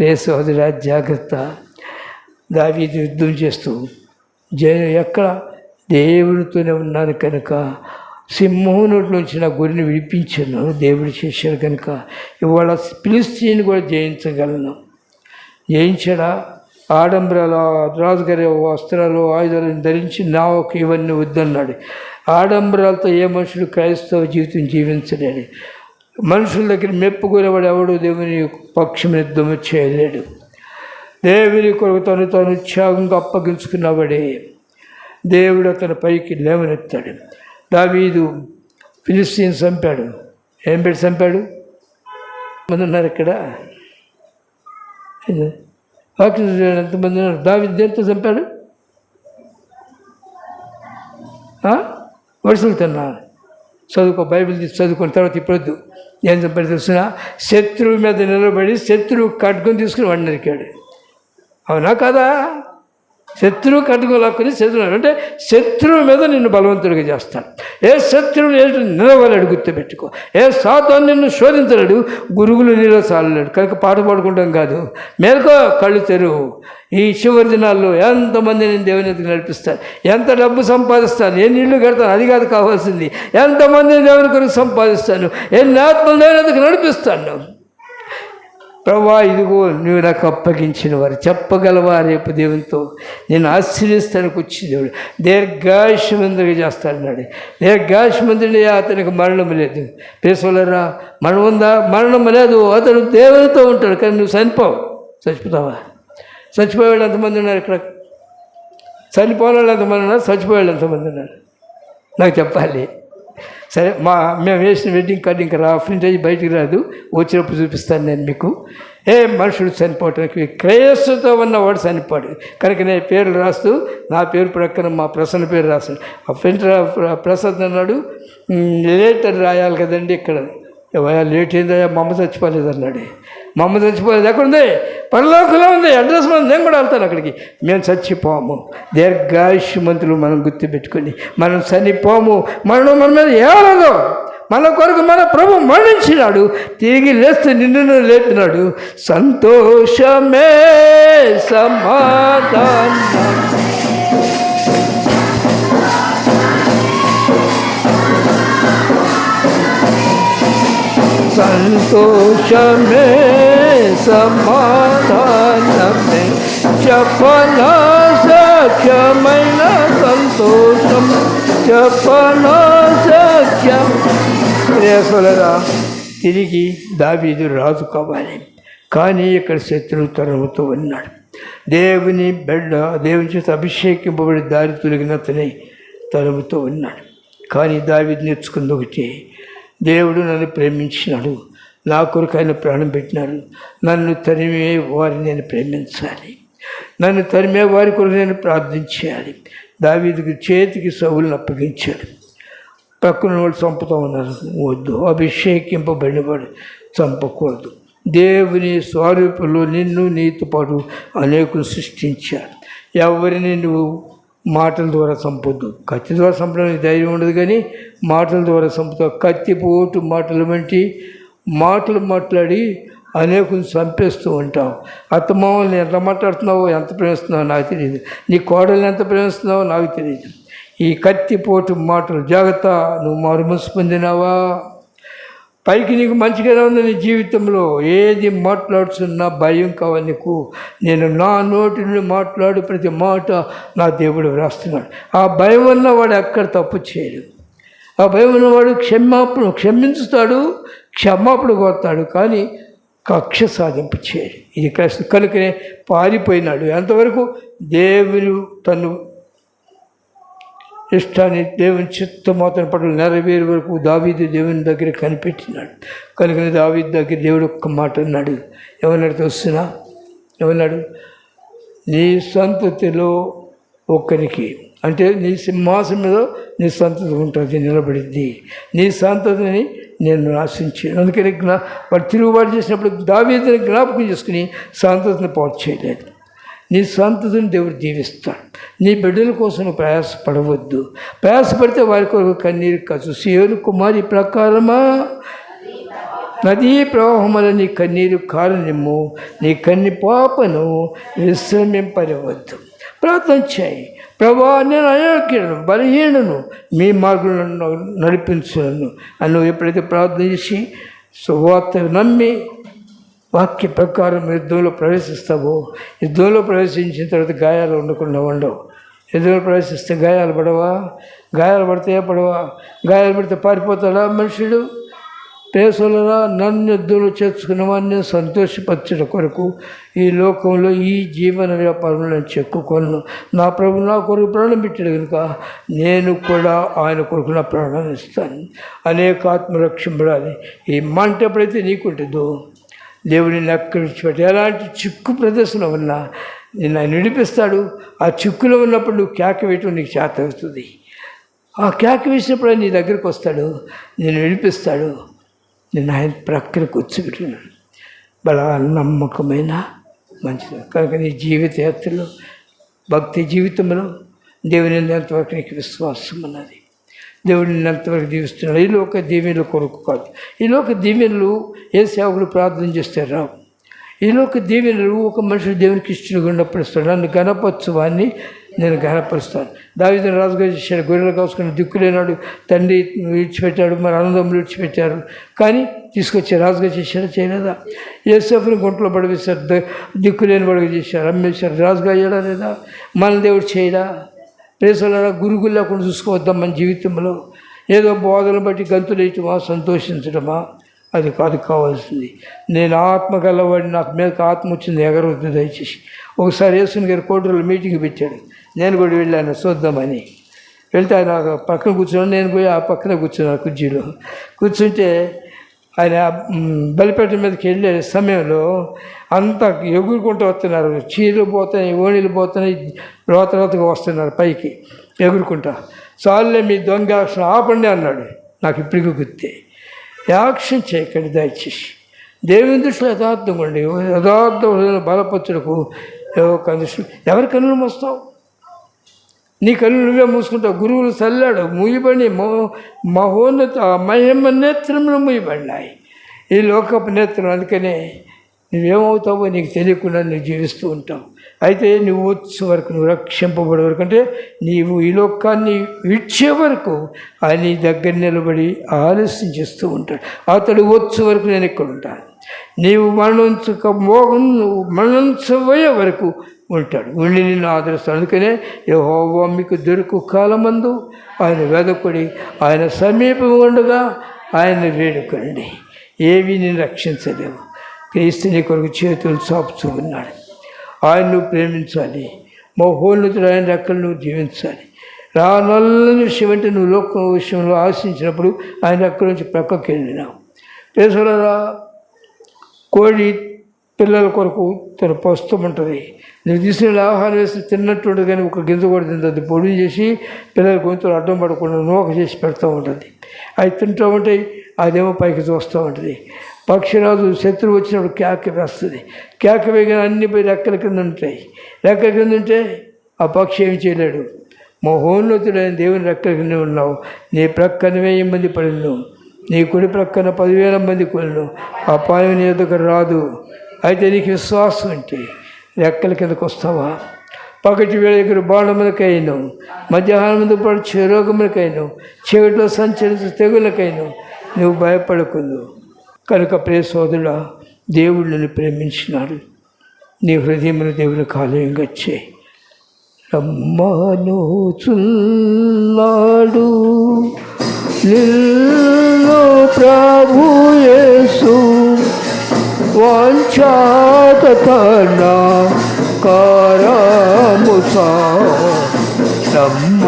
సోదరా జాగ్రత్త. దావీదు యుద్ధం చేస్తూ ఎక్కడ దేవుడితోనే ఉన్నాను కనుక సింహం నోట్లోంచి నా గురిని విడిపించాను, దేవుడు చేశాడు కనుక ఇవాళ ఫిలిష్తీయుని కూడా జయించగలను. జయించడా? ఆడంబరాలు, రాజుగారి వస్త్రాలు, ఆయుధాలను ధరించి నాకు ఇవన్నీ వద్దన్నాడు. ఆడంబరాలతో ఏ మనుషుడు క్రైస్తవ జీవితం జీవించలేడు. మనుషుల దగ్గర మెప్పుకునేవాడు ఎవడు దేవుని పక్షం యుద్ధము చేయలేడు. దేవుని కొరకు తాను త్యాగంగా అప్పగించుకున్నవాడే దేవుడు అతని పైకి లేవనెత్తాడు. దావీదు ఫిలిష్తీయుని చంపాడు. ఏం పెట్టి చంపాడు? మంది ఉన్నారు ఇక్కడ, వాక్యం ఎంతమంది ఉన్నారు? దావీదు దేంతో చంపాడు? వరుసలుతున్నా చదువుకో, బైబిల్ తీసి చదువుకున్న తర్వాత ఇప్పుడొద్దు. ఏం చంపాడు తెలిసిన? శత్రువు మీద నిలబడి శత్రువు కట్టుకొని తీసుకుని వాడిని నరికాడు. అవునా కదా? శత్రువు కట్టుకోలేకుని శత్రువు అంటే శత్రువు మీద నిన్ను బలవంతుడిగా చేస్తాడు. ఏ శత్రువుని నిలవలేడు, గుర్తుపెట్టుకో. ఏ సాతాను నిన్ను శోధించలేడు, గురుగులు నీలో చాలలేడు. కనుక పాట పాడుకుంటాం కాదు, మేలుకో, కళ్ళు తెరువు. ఈ చివరి దినాల్లో ఎంతమంది నేను దేవుని ఎదుగు నడిపిస్తాను, ఎంత డబ్బు సంపాదిస్తాను, ఎన్ని ఇళ్ళు కడతాను, అది కాదు కావాల్సింది. ఎంతమందిని దేవుని కొరకు సంపాదిస్తాను, ఎన్ని ఆత్మలు దేవుని ఎదుగు నడిపిస్తాను. ప్రభువా, ఇదిగో నువ్వు నాకు అప్పగించిన వారు చెప్పగలవా రేపు దేవునితో నేను ఆశ్రయిస్తానికి వచ్చి దేవుడు దీర్ఘాయుష్మంతుడిగా చేస్తాడన్నాడు. దీర్ఘాయుష్మంతుడి అతనికి మరణం లేదు. పేసోలరా, మరణం ఉందా? మరణం లేదు. అతను దేవునితో ఉంటాడు. కానీ నువ్వు చచ్చిపోతావా? చచ్చిపోయేవాళ్ళు ఎంతమంది ఉన్నారు ఇక్కడ? చనిపోవాలి ఎంతమంది ఉన్నారు? చచ్చిపోయేవాళ్ళు ఎంతమంది ఉన్నారు? నాకు చెప్పాలి. సరే, మేము వేసిన వెడ్డింగ్ కార్డు ఇంకా ప్రింట్ అయ్యి బయటికి రాదు, వచ్చినప్పుడు చూపిస్తాను నేను మీకు. ఏ మనుషుడు చనిపోవటానికి క్రైస్తవుతో ఉన్నవాడు చనిపోడు. కనుక నేను పేర్లు రాస్తూ నా పేరు ప్రక్కన మా ప్రసన్న పేరు రాస్తాను. ఆ ప్రింట్ ప్రసాద్ అన్నాడు, లేటర్ రాయాలి కదండి ఇక్కడ. లేట్ అయిందయ్యా, మా అమ్మ చచ్చిపోలేదు అన్నాడు. మా అమ్మ చచ్చిపోలేదు, ఎక్కడుంది? పరలోకంలో ఉంది, అడ్రస్ మనం నేను కూడా వెళ్తాను అక్కడికి. మేము చచ్చిపోము. దీర్ఘాయుష్మంతులు మనం గుర్తుపెట్టుకొని మనం చనిపోము. మరణం మన మీద ఏమనదు. మన కొరకు మన ప్రభు మరణించినాడు, తిరిగి లేస్తే నిన్ను లేపినాడు. సంతోషమే సమాధానం. సంతోషమే సమాధానమే చెప్పనా సఖ్యమైన సంతోషం, చెప్పనా సఖ్యం. ప్రియసోదరా, తిరిగి దావీదు రాజు కావాలి. కానీ ఇక్కడ శత్రువు తరుముతూ ఉన్నాడు. దేవుని బిడ్డ, దేవుని చేత అభిషేకింపబడి దారి తొలగినతనే తరుముతూ ఉన్నాడు. కానీ దావీదు నేర్చుకుంది ఒకటి, దేవుడు నన్ను ప్రేమించినాడు, నా కొరకు ఆయన ప్రాణం పెట్టినాడు. నన్ను తరిమే వారిని నేను ప్రేమించాలి, నన్ను తరిమే వారి కొరకు నేను ప్రార్థించాలి. దావీదుకి చేతికి సౌలును అప్పగించాడు. పక్కన వాళ్ళు చంపుతూ ఉన్నారు, వద్దు. అభిషేకింపబడినవాడు చంపకూడదు. దేవుని స్వరూపంలో నిన్ను నీతో పాటు అనేకులు సృష్టించాడు. ఎవరిని నువ్వు మాటల ద్వారా చంపొద్దు. కత్తి ద్వారా చంపడానికి ధైర్యం ఉండదు, కానీ మాటల ద్వారా చంపుతావు. కత్తిపోటు మాటలు వంటి మాటలు మాట్లాడి అనేకులు చంపేస్తూ ఉంటావు. అత్తమామల్ని ఎంత మాట్లాడుతున్నావో, ఎంత ప్రేమిస్తున్నావో నాకు తెలియదు. నీ కోడల్ని ఎంత ప్రేమిస్తున్నావో నాకు తెలియదు. ఈ కత్తిపోటు మాటలు జాగ్రత్త. నువ్వు మారుమనసు పొందినావా? పైకి నీకు మంచిగానే ఉంది నీ జీవితంలో, ఏది మాట్లాడుతున్నా భయం కావాలి నీకు. నేను నా నోటి నుండి మాట్లాడు ప్రతి మాట నా దేవుడు వ్రాస్తున్నాడు. ఆ భయం ఉన్నవాడు ఎక్కడ తప్పు చేయడు. ఆ భయం ఉన్నవాడు క్షమించుతాడు, క్షమాపణ కోరుతాడు, కానీ కక్ష సాధింపు చేయడు. ఇది కనుకనే పారిపోయినాడు. ఎంతవరకు దేవుడు తను ఇష్టాన్ని, దేవుని చిత్తమాతను పట్ల నెరవేరే వరకు దావీదు దేవుని దగ్గర కనిపెట్టినాడు. కనుకనే దావీదు దగ్గర దేవుడు ఒక్క మాట అన్నాడు. ఏమన్నాడు తెలుస్తున్నా? ఏమన్నాడు? నీ సంతతిలో ఒక్కరికి, అంటే నీ సింహాసనం మీద నీ సంతతి ఉంటుంది, నిలబడిద్ది. నీ సంతతిని నేను ఆశించాను. అందుకని వాడు తిరుగుబాటు చేసినప్పుడు దావీదుని జ్ఞాపకం చేసుకుని సంతతిని పాటు చేయలేదు. నీ సంతతిని దేవుడు దీవిస్తాడు. నీ బిడ్డల కోసం ప్రయాసపడవద్దు. ప్రయాసపడితే వారి కొరకు కన్నీరు కాచు. సీయోను కుమారి ప్రకారమా నదీ ప్రవాహముల నీ కన్నీరు కారణము, నీ కన్ని పాపను విశ్రమింపనివద్దు. ప్రార్థన చేయి. ప్రభా, నేను అయోగ్యులను, బలహీనను, మీ మార్గంలో నడిపించును అని నువ్వు ఎప్పుడైతే ప్రార్థన చేసి సువార్త నమ్మి వాక్య ప్రకారం యుద్ధంలో ప్రవేశిస్తావో, యుద్ధంలో ప్రవేశించిన తర్వాత గాయాలు ఉండకుండా ఉండవు. యుద్ధంలో ప్రవేశిస్తే గాయాలు పడవా? గాయాలు పడితే పడవా? గాయాలు పడితే పారిపోతాడా మనుషుడు? ప్రేసలరా, నన్ను యుద్ధంలో చేర్చుకున్నవాడిని సంతోషపరచడం కొరకు ఈ లోకంలో ఈ జీవన వ్యాపారంలో నేను చెక్కుకొను. నా ప్రభు నా కొరకు ప్రాణం పెట్టాడు కనుక నేను కూడా ఆయన కొరకు నా ప్రాణాన్ని ఇస్తాను. అనేక ఆత్మ రక్షింపడాలి. ఈ మంట ఎప్పుడైతే నీకుంటుందో దేవుడిని ఎక్కడ విడిచిపెట్టి ఎలాంటి చిక్కు ప్రదర్శన ఉన్నా నేను ఆయన విడిపిస్తాడు. ఆ చిక్కులో ఉన్నప్పుడు నువ్వు కేక వేయటం నీకు చేత అవుతుంది. ఆ కేక వేసినప్పుడు నీ దగ్గరికి వస్తాడు, నేను విడిపిస్తాడు. నేను ఆయన ప్రక్కన కూర్చోబెట్టున్నాను. బలా నమ్మకమైన మంచిది కనుక నీ జీవిత యాత్రలో, భక్తి జీవితంలో దేవుని ఎంతవరకు నీకు విశ్వాసం ఉన్నది. దేవుడిని ఎంతవరకు దీవిస్తున్నాడు. ఈ లోక దీవెనల కొరకు కాదు. ఈ లోక దీవెనలు ఏ సేవకుడు ప్రార్థన చేస్తే రావు. ఈ లోక దీవెనలు ఒక మనుషుడు దేవునికి ఇష్టలుగా ఉన్నప్పుడు ఇస్తాడు. నన్ను గణపరచువాన్ని నేను గణపరుస్తాను. దావీదు రాజుగా చేశాడు. గొర్రెలు కాసుకుని దిక్కులేనాడు తండ్రి విడిచిపెట్టాడు, మరి అన్నదమ్ములు విడిచిపెట్టారు, కానీ తీసుకొచ్చి రాజుగా చేశాడు. చేయలేదా? యోసేపుని గుంటలో పడవేశారు, దిక్కులేని పడవ చేశారు, అమ్మేశారు. రాజుగా అయ్యాడా లేదా? మన దేవుడు చేయడా? ప్రేసలారా, గురుగులు లేకుండా చూసుకోవద్దాం మన జీవితంలో. ఏదో బోధన బట్టి గంతులు వేయటమా, సంతోషించడమా? అది కాదు కావాల్సింది. నేను ఆత్మ గలవాడిని, నాకు మీదకి ఆత్మ వచ్చింది, ఎగరవద్దు దయచేసి. ఒకసారి యేసుని గారు కోటలో మీటింగ్ పెట్టాడు. నేను కూడా వెళ్ళాను చూద్దామని. వెళ్తే ఆయన పక్కన కూర్చున్నాను, నేను పోయి ఆ పక్కన కూర్చున్నాను కుర్చీలో. కూర్చుంటే ఆయన బలిపేట మీదకి వెళ్ళే సమయంలో అంతా ఎగురుకుంటూ వస్తున్నారు. చీరలు పోతున్నాయి, ఓణీలు పోతున్నాయి, రోతగా వస్తున్నారు పైకి ఎగురుకుంటా. చాలులే మీ దొంగ యాక్షన్ ఆపండి అన్నాడు. నాకు ఇప్పటికీ గుర్తే. యాక్షన్ చేయకండి దయచేసి. దేవుని దృష్టిలో యథార్థంగా ఉండి యథార్థం బలపరచుటకు ఎవరి కన్నులు మోస్తావు? నీ కన్ను నువ్వే మూసుకుంటావు. గురువులు చల్లాడు ముయ్యబడి మహోన్నత మహిమ నేత్రములు ముయ్యబడినాయి. ఈ లోకపు నేత్రం. అందుకనే నువ్వేమవుతావో నీకు తెలియకుండా నువ్వు జీవిస్తూ ఉంటావు. అయితే నువ్వు వచ్చే వరకు, నువ్వు రక్షింపబడే వరకు, అంటే నీవు ఈ లోకాన్ని విడిచే వరకు ఆయన నీ దగ్గర నిలబడి ఆలస్యం చేస్తూ ఉంటాడు. అతడు వచ్చే వరకు నేను ఇక్కడ ఉంటాను. నీవు మరణించబోయే వరకు ఉంటాడు, ఉండి నిన్ను ఆదరిస్తాడు. అందుకనే యెహోవా మీకు దొరుకు కాలమందు ఆయన వెదకుడి, ఆయన సమీపం ఉండగా ఆయన వేడుకండి. ఏవి నేను రక్షించలేవు. క్రీస్తు నీ కొరకు చేతులు చాపుతూ ఉన్నాడు. ఆయన నువ్వు ప్రేమించాలి. మహోన్నతుడు ఆయన రెక్కలు నువ్వు జీవించాలి. నల్లని విషయం అంటే నువ్వు లోక విషయంలో ఆశించినప్పుడు ఆయన రెక్కల నుంచి ప్రక్కకి వెళ్ళినావు. పేసరా, కోడి పిల్లల కొరకు తన పస్తు ఉంటుంది. నువ్వు తీసుకుని ఆహారం వేసి తిన్నట్టు ఉంటుంది, కానీ ఒక గింజ కూడా తింటుంది. పొడి చేసి పిల్లల గొంతులు అడ్డం పడకుండా నూక చేసి పెడుతూ ఉంటుంది. అవి తింటూ ఉంటాయి, అదేమో పైకి చూస్తూ ఉంటుంది. పక్షిరాజు శత్రువు వచ్చినప్పుడు కేక వేస్తుంది. కేక వేయగానే అన్ని పోయి రెక్కల కింద ఉంటాయి. రెక్కల కింద ఉంటే ఆ పక్షి ఏమి చేయలేడు. మహోన్నతుడైన దేవుని రెక్కల కింద ఉన్నావు. నీ ప్రక్కన 1000 మంది పడిను, నీ కుడి ప్రక్కన 10,000 మంది కొలను, అపాయం నీ ఎదుగు రాదు. అయితే నీకు విశ్వాసం అంటే రెక్కల కిందకు వస్తావా? పగటి వేళ దగ్గర బాణములకైనా, మధ్యాహ్నం ముందు పడి చెరోగములకైనా, చీకటిలో సంచరించే తెగులకైనా నువ్వు భయపడకుందు. కనుక ప్రియ సోదరుడా, దేవుడు నిన్ను ప్రేమించినాడు. నీ హృదయమును దేవుని ఆలయంగా చేయి. రమ్మనుచున్నాడు నిన్ను ప్రభు యేసు, వాంఛాతన కారముసా. రమ్మనుచున్నాడు